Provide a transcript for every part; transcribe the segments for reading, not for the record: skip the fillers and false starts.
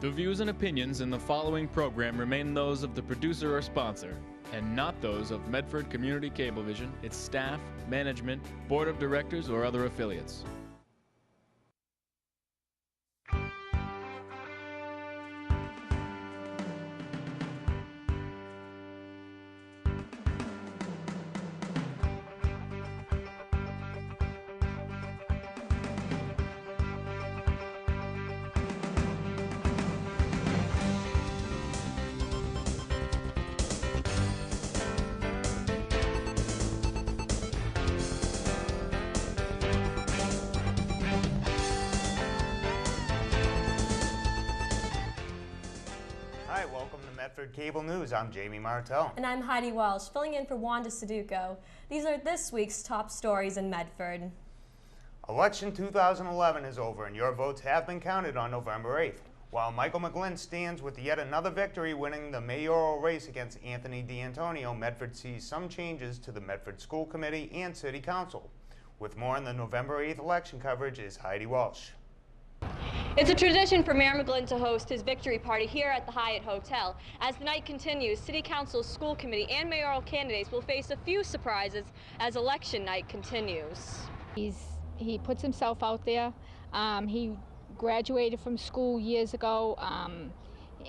The views and opinions in the following program remain those of the producer or sponsor, and not those of Medford Community Cablevision, its staff, management, board of directors, or other affiliates. Hi, welcome to Medford Cable News. I'm Jamie Martell. And I'm Heidi Walsh, filling in for Wanda Suduko. These are this week's top stories in Medford. Election 2011 is over and your votes have been counted on November 8th. While Michael McGlynn stands with yet another victory, winning the mayoral race against Anthony D'Antonio, Medford sees some changes to the Medford School Committee and City Council. With more on the November 8th election coverage is Heidi Walsh. It's a tradition for Mayor McGlynn to host his victory party here at the Hyatt Hotel. As the night continues, City Council, School Committee, and mayoral candidates will face a few surprises as election night continues. He puts himself out there. He graduated from school years ago,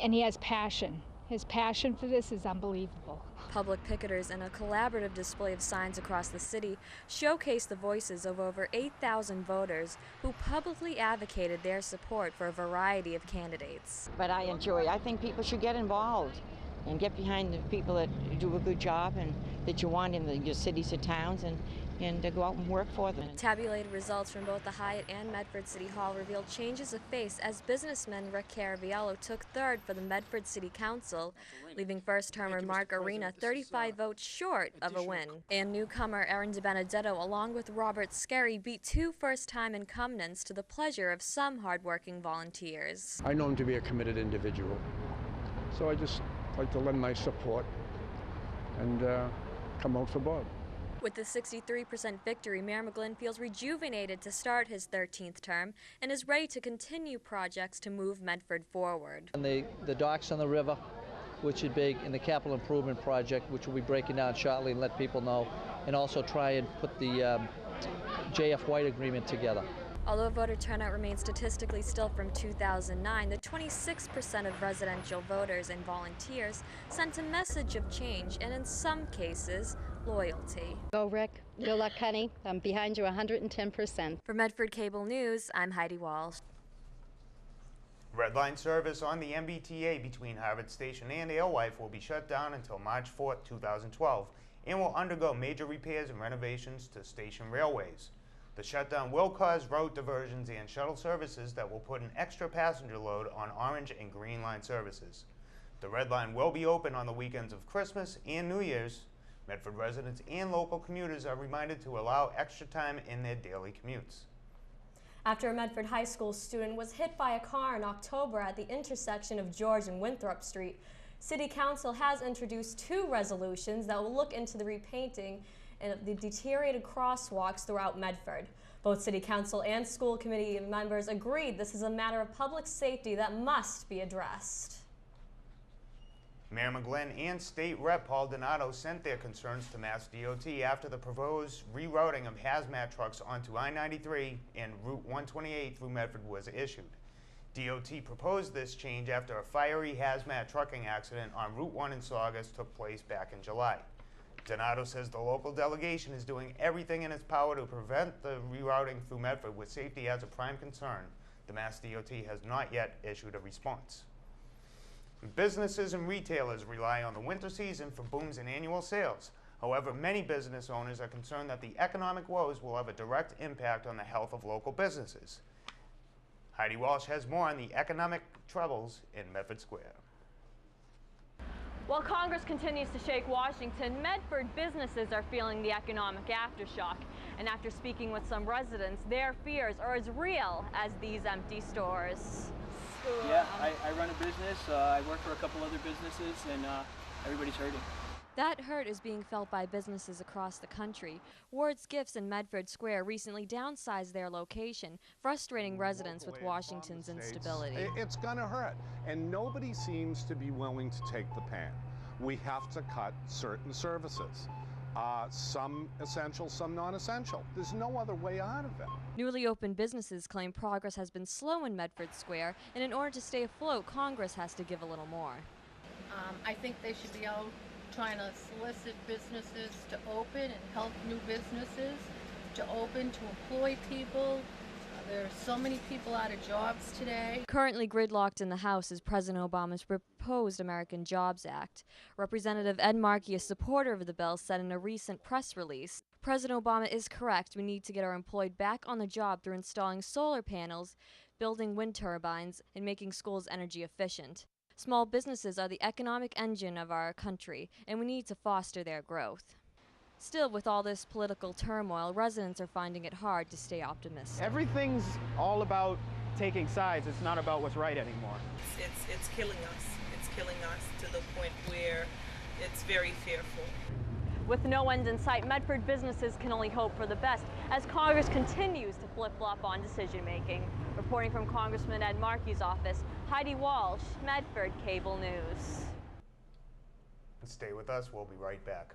and he has passion. His passion for this is unbelievable. Public picketers and a collaborative display of signs across the city showcase the voices of over 8,000 voters who publicly advocated their support for a variety of candidates. But I think people should get involved and get behind the people that do a good job and that you want in your cities and towns, and go out and work for them. Tabulated results from both the Hyatt and Medford City Hall revealed changes of face as businessman Rick Caraviello took third for the Medford City Council, leaving first-termer Mark Arena 35 votes short of a win. And newcomer Aaron DiBenedetto, along with Robert Skerry, beat two first-time incumbents to the pleasure of some hard-working volunteers. I know him to be a committed individual, so I just like to lend my support and come out for Bob. With the 63% victory, Mayor McGlynn feels rejuvenated to start his 13th term and is ready to continue projects to move Medford forward. And the docks on the river, which is big, and the capital improvement project, which we'll be breaking down shortly and let people know, and also try and put the JF White agreement together. Although voter turnout remains statistically still from 2009, the 26% of residential voters and volunteers sent a message of change and, in some cases, loyalty. Go Rick, good luck honey, I'm behind you 110%. For Medford Cable News, I'm Heidi Walsh. Red Line service on the MBTA between Harvard Station and Alewife will be shut down until March 4, 2012 and will undergo major repairs and renovations to station railways. The shutdown will cause route diversions and shuttle services that will put an extra passenger load on Orange and Green Line services. The Red Line will be open on the weekends of Christmas and New Year's. Medford residents and local commuters are reminded to allow extra time in their daily commutes. After a Medford High School student was hit by a car in October at the intersection of George and Winthrop Street, City Council has introduced two resolutions that will look into the repainting and the deteriorated crosswalks throughout Medford. Both City Council and School Committee members agreed this is a matter of public safety that must be addressed. Mayor McGlynn and State Rep Paul Donato sent their concerns to Mass DOT after the proposed rerouting of hazmat trucks onto I-93 and Route 128 through Medford was issued. DOT proposed this change after a fiery hazmat trucking accident on Route 1 in Saugus took place back in July. Donato says the local delegation is doing everything in its power to prevent the rerouting through Medford with safety as a prime concern. The Mass DOT has not yet issued a response. Businesses and retailers rely on the winter season for booms in annual sales. However, many business owners are concerned that the economic woes will have a direct impact on the health of local businesses. Heidi Walsh has more on the economic troubles in Medford Square. While Congress continues to shake Washington, Medford businesses are feeling the economic aftershock. And after speaking with some residents, their fears are as real as these empty stores. Yeah, I run a business. I work for a couple other businesses, and everybody's hurting. That hurt is being felt by businesses across the country. Ward's Gifts in Medford Square recently downsized their location, frustrating residents with Washington's instability. It's going to hurt, and nobody seems to be willing to take the pain. We have to cut certain services. Some essential, some non-essential. There's no other way out of it. Newly opened businesses claim progress has been slow in Medford Square, and in order to stay afloat, Congress has to give a little more. I think they should be out trying to solicit businesses to open and help new businesses to open, to employ people. There are so many people out of jobs today. Currently gridlocked in the House is President Obama's proposed American Jobs Act. Representative Ed Markey, a supporter of the bill, said in a recent press release, President Obama is correct. We need to get our employed back on the job through installing solar panels, building wind turbines, and making schools energy efficient. Small businesses are the economic engine of our country, and we need to foster their growth. Still, with all this political turmoil, residents are finding it hard to stay optimistic. Everything's all about taking sides. It's not about what's right anymore. It's killing us. It's killing us to the point where it's very fearful. With no end in sight, Medford businesses can only hope for the best as Congress continues to flip-flop on decision-making. Reporting from Congressman Ed Markey's office, Heidi Walsh, Medford Cable News. Stay with us. We'll be right back.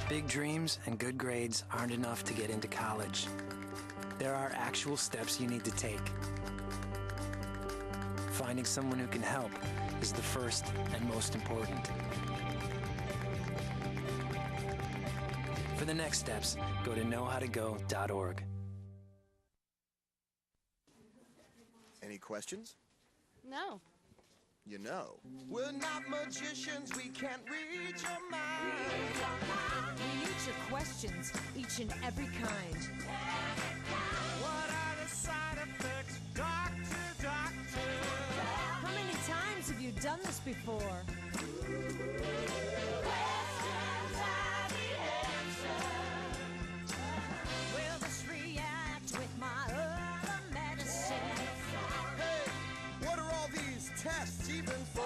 Big dreams and good grades aren't enough to get into college. There are actual steps you need to take. Finding someone who can help is the first and most important. For the next steps, go to knowhowtogo.org. Any questions? No. You know. We're not magicians, we can't read your mind. We answer questions, each and every kind. What are the side effects, doctor, doctor? How many times have you done this before? Questions are the answer. Will this react with my other medicine? Hey, what are all these tests even for?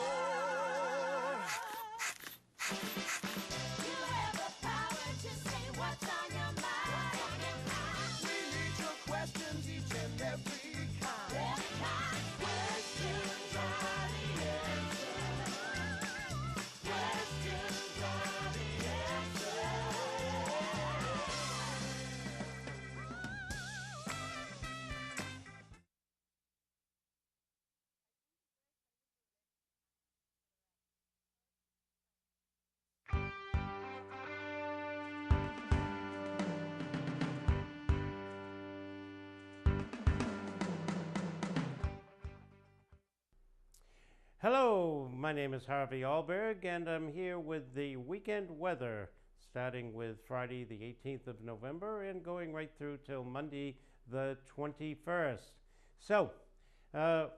Hello, my name is Harvey Alberg, and I'm here with the weekend weather, starting with Friday the 18th of November and going right through till Monday the 21st. So,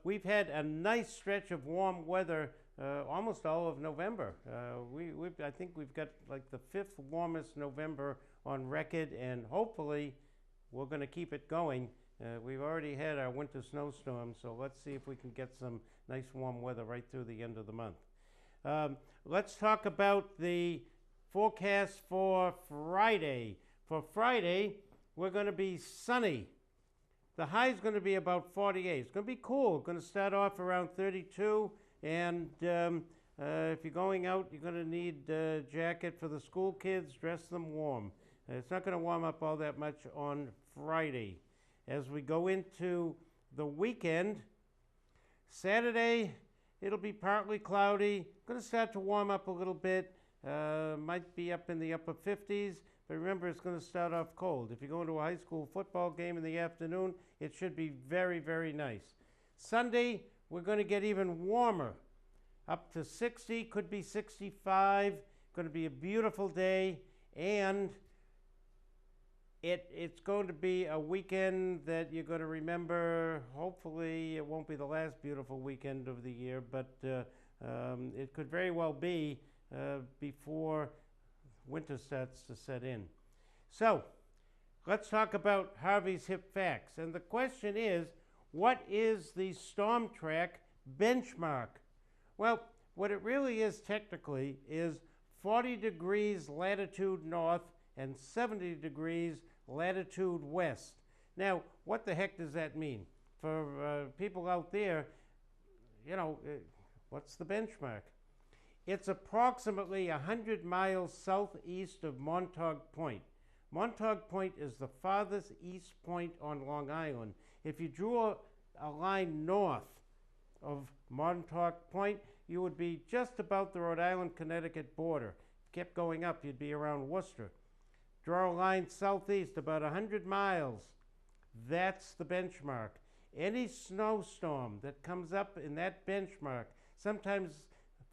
we've had a nice stretch of warm weather almost all of November. I think we've got like the 5th warmest November on record, and hopefully we're going to keep it going. We've already had our winter snowstorm, so let's see if we can get some nice warm weather right through the end of the month. Let's talk about the forecast for Friday. For Friday, we're going to be sunny. The high is going to be about 48. It's going to be cool. It's going to start off around 32, and if you're going out, you're going to need a jacket for the school kids. Dress them warm. It's not going to warm up all that much on Friday. As we go into the weekend, Saturday it'll be partly cloudy. Going to start to warm up a little bit. Might be up in the upper 50s, but remember it's going to start off cold. If you're going to a high school football game in the afternoon, it should be very, very nice. Sunday, we're going to get even warmer, up to 60, could be 65. Going to be a beautiful day, and it's going to be a weekend that you're going to remember. Hopefully, it won't be the last beautiful weekend of the year, but it could very well be before winter starts to set in. So, let's talk about Harvey's hip facts. And the question is, what is the storm track benchmark? Well, what it really is technically is 40 degrees latitude north and 70 degrees latitude west. Now, what the heck does that mean? For people out there, you know, what's the benchmark? It's approximately 100 miles southeast of Montauk Point. Montauk Point is the farthest east point on Long Island. If you drew a line north of Montauk Point, you would be just about the Rhode Island-Connecticut border. Kept going up, you'd be around Worcester. Draw a line southeast, about 100 miles. That's the benchmark. Any snowstorm that comes up in that benchmark, sometimes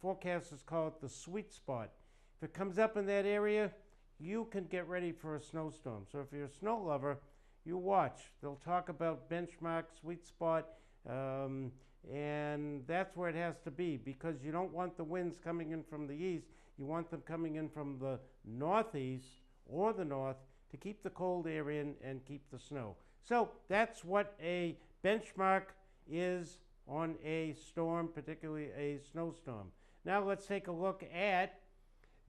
forecasters call it the sweet spot. If it comes up in that area, you can get ready for a snowstorm. So if you're a snow lover, you watch. They'll talk about benchmark, sweet spot, and that's where it has to be, because you don't want the winds coming in from the east. You want them coming in from the northeast or the north to keep the cold air in and keep the snow. So that's what a benchmark is on a storm, particularly a snowstorm. Now let's take a look at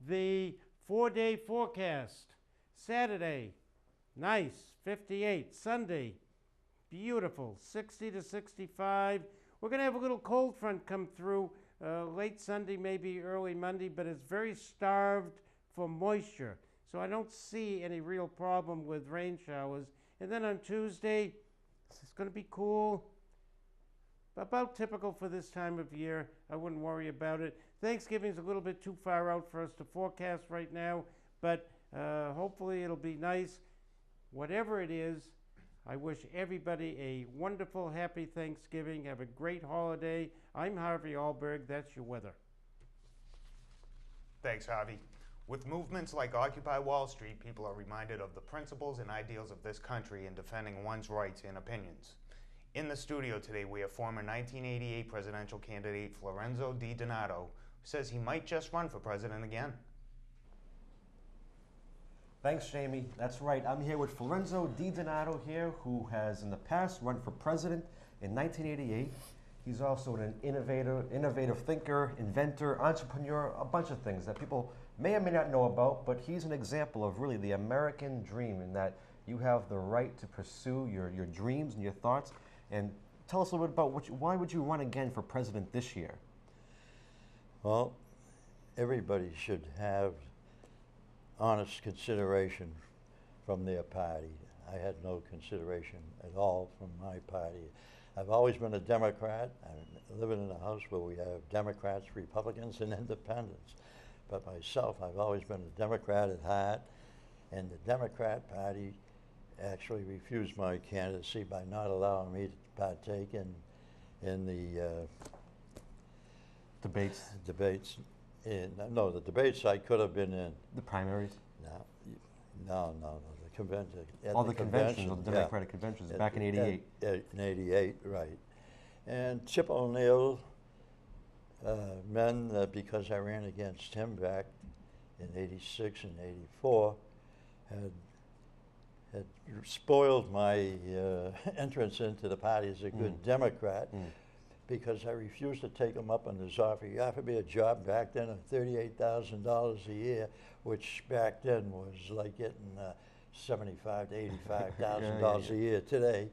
the 4-day forecast. Saturday, nice, 58. Sunday, beautiful, 60 to 65. We're going to have a little cold front come through late Sunday, maybe early Monday, but it's very starved for moisture. So I don't see any real problem with rain showers. And then on Tuesday, it's going to be cool, about typical for this time of year. I wouldn't worry about it. Thanksgiving's a little bit too far out for us to forecast right now, but hopefully it'll be nice. Whatever it is, I wish everybody a wonderful, happy Thanksgiving. Have a great holiday. I'm Harvey Alberg. That's your weather. Thanks, Harvey. With movements like Occupy Wall Street, people are reminded of the principles and ideals of this country in defending one's rights and opinions. In the studio today, we have former 1988 presidential candidate Florenzo Di Donato, who says he might just run for president again. Thanks, Jamie. That's right. I'm here with Florenzo Di Donato here, who has in the past run for president in 1988. He's also an innovative thinker, inventor, entrepreneur, a bunch of things that people may or may not know about, but he's an example of really the American dream in that you have the right to pursue your dreams and your thoughts. And tell us a little bit about why would you run again for president this year? Well, everybody should have honest consideration from their party. I had no consideration at all from my party. I've always been a Democrat. I'm living in a house where we have Democrats, Republicans, and Independents. But myself, I've always been a Democrat at heart, and the Democrat Party actually refused my candidacy by not allowing me to partake in the debates. No, the debates I could have been in. The primaries? No. The convention. All the conventions, the Democratic conventions back in '88. In '88, right. And Chip O'Neill, because I ran against him back in '86 and '84, had spoiled my entrance into the party as a good Democrat. Because I refused to take him up on his offer. He offered me a job back then of $38,000 a year, which back then was like getting $75,000 to $85,000 a year today.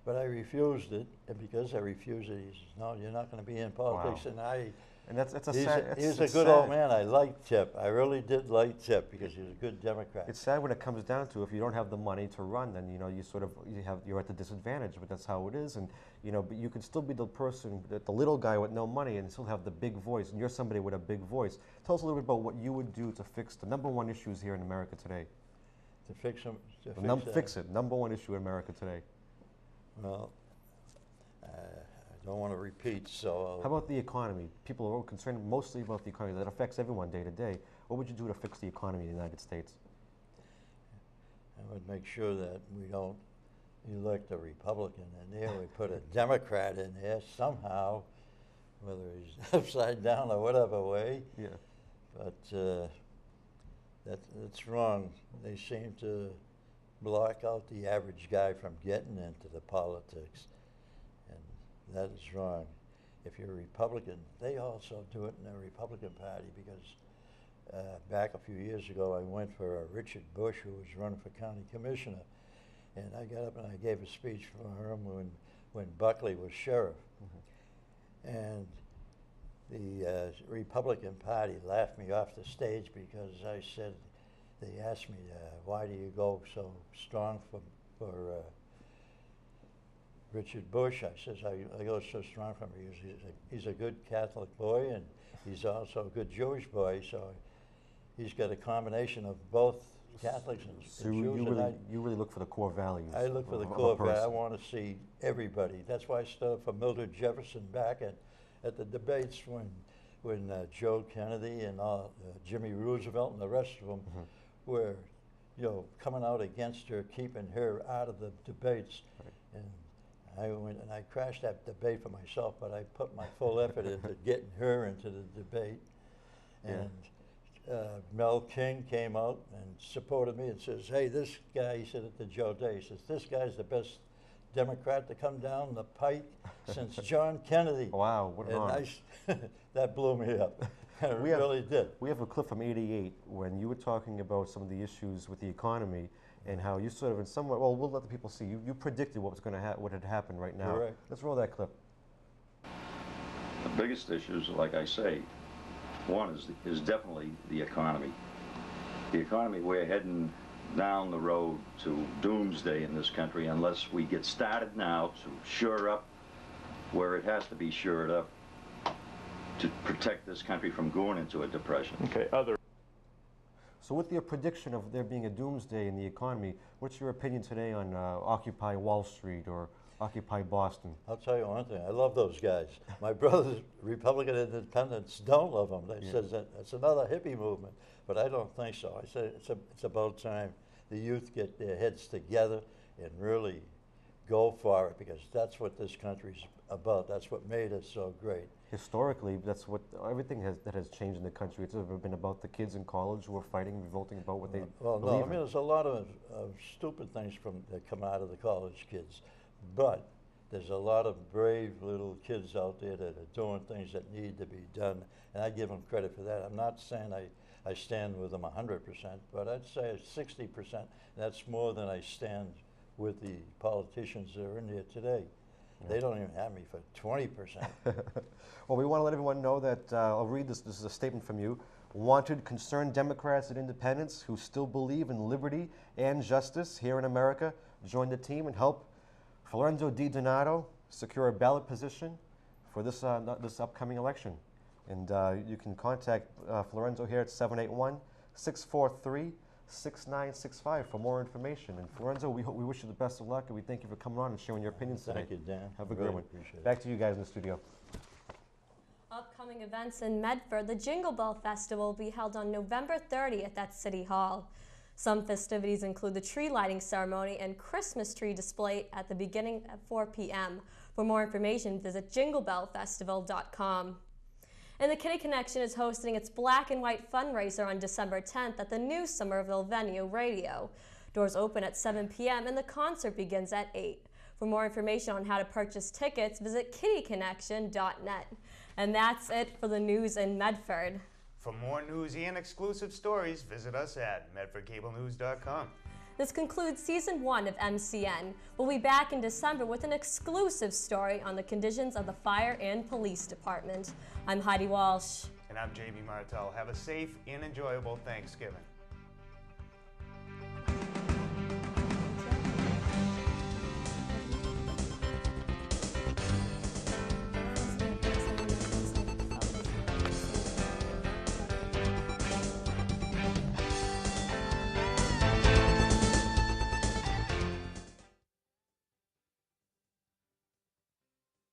But I refused it, and because I refused it, he says, "No, you're not going to be in politics." Wow. And And that's a He's sad. He's a it's good sad. old man. I liked Tip. I really did like Tip because he was a good Democrat. It's sad when it comes down to if you don't have the money to run, then you're at the disadvantage. But that's how it is, and but you can still be the person, the little guy with no money, and still have the big voice. And you're somebody with a big voice. Tell us a little bit about what you would do to fix the number one issues here in America today. To fix them. Fix it. Number one issue in America today. Well, I don't want to repeat, so... How about the economy? People are concerned mostly about the economy. That affects everyone day to day. What would you do to fix the economy in the United States? I would make sure that we don't elect a Republican in there. We put a Democrat in there somehow, whether he's upside down or whatever way. Yeah. But that's wrong. They seem to block out the average guy from getting into the politics. And that is wrong. If you're a Republican, they also do it in the Republican Party because back a few years ago I went for Richard Bush, who was running for county commissioner, and I got up and I gave a speech for him when Buckley was sheriff. Mm-hmm. And the Republican Party laughed me off the stage because I said, they asked me, why do you go so strong for Richard Bush? I says, I go so strong for him because he's a good Catholic boy and he's also a good Jewish boy, so he's got a combination of both Catholics and So Jews. you really look for the core values. I look for the core values. I want to see everybody. That's why I stood up for Mildred Jefferson back at the debates when Joe Kennedy and Jimmy Roosevelt and the rest of them were, coming out against her, keeping her out of the debates. Right. And I went and I crashed that debate for myself, but I put my full effort into getting her into the debate. And Mel King came out and supported me and says, hey, this guy, he said it to Joe Day, he says, this guy's the best Democrat to come down the pike since John Kennedy. Wow, what an honor. That blew me up. It really did. We have a clip from '88 when you were talking about some of the issues with the economy and how you sort of, in some way, well, we'll let the people see. You predicted what was going to what had happened right now. Correct. Let's roll that clip. The biggest issues, like I say, one is definitely the economy. The economy, we're heading down the road to doomsday in this country unless we get started now to shore up where it has to be shored up to protect this country from going into a depression. Okay, So with your prediction of there being a doomsday in the economy, what's your opinion today on Occupy Wall Street or Occupy Boston? I'll tell you one thing, I love those guys. My brothers, Republican independents, don't love them. They says that it's another hippie movement, but I don't think so. I say it's about time the youth get their heads together and really go for it, because that's what this country's about. That's what made us so great. Historically, that's what everything that has changed in the country. It's never been about the kids in college who are fighting, revolting about what they well, believe no, I mean, there's a lot of stupid things that come out of the college kids, but there's a lot of brave little kids out there that are doing things that need to be done, and I give them credit for that. I'm not saying I stand with them 100%, but I'd say 60%. That's more than I stand with the politicians that are in there today. They don't even have me for 20%. Well, we want to let everyone know that, I'll read this. This is a statement from you. Wanted concerned Democrats and independents who still believe in liberty and justice here in America join the team and help Florenzo DiDonato secure a ballot position for this upcoming election. And you can contact Florenzo here at 781-643-6965 for more information. And Florenzo, we wish you the best of luck, and we thank you for coming on and sharing your opinions today. Thank you, Dan. Have a good one. Back to you guys in the studio. Upcoming events in Medford, the Jingle Bell Festival will be held on November 30th at City Hall. Some festivities include the tree lighting ceremony and Christmas tree display at the beginning at 4 p.m. For more information, visit jinglebellfestival.com. And the Kitty Connection is hosting its Black and White fundraiser on December 10th at the new Somerville venue, Radio. Doors open at 7 p.m. and the concert begins at 8. For more information on how to purchase tickets, visit kittyconnection.net. And that's it for the news in Medford. For more news and exclusive stories, visit us at medfordcablenews.com. This concludes Season 1 of MCN. We'll be back in December with an exclusive story on the conditions of the Fire and Police Department. I'm Heidi Walsh. And I'm JB Martel. Have a safe and enjoyable Thanksgiving.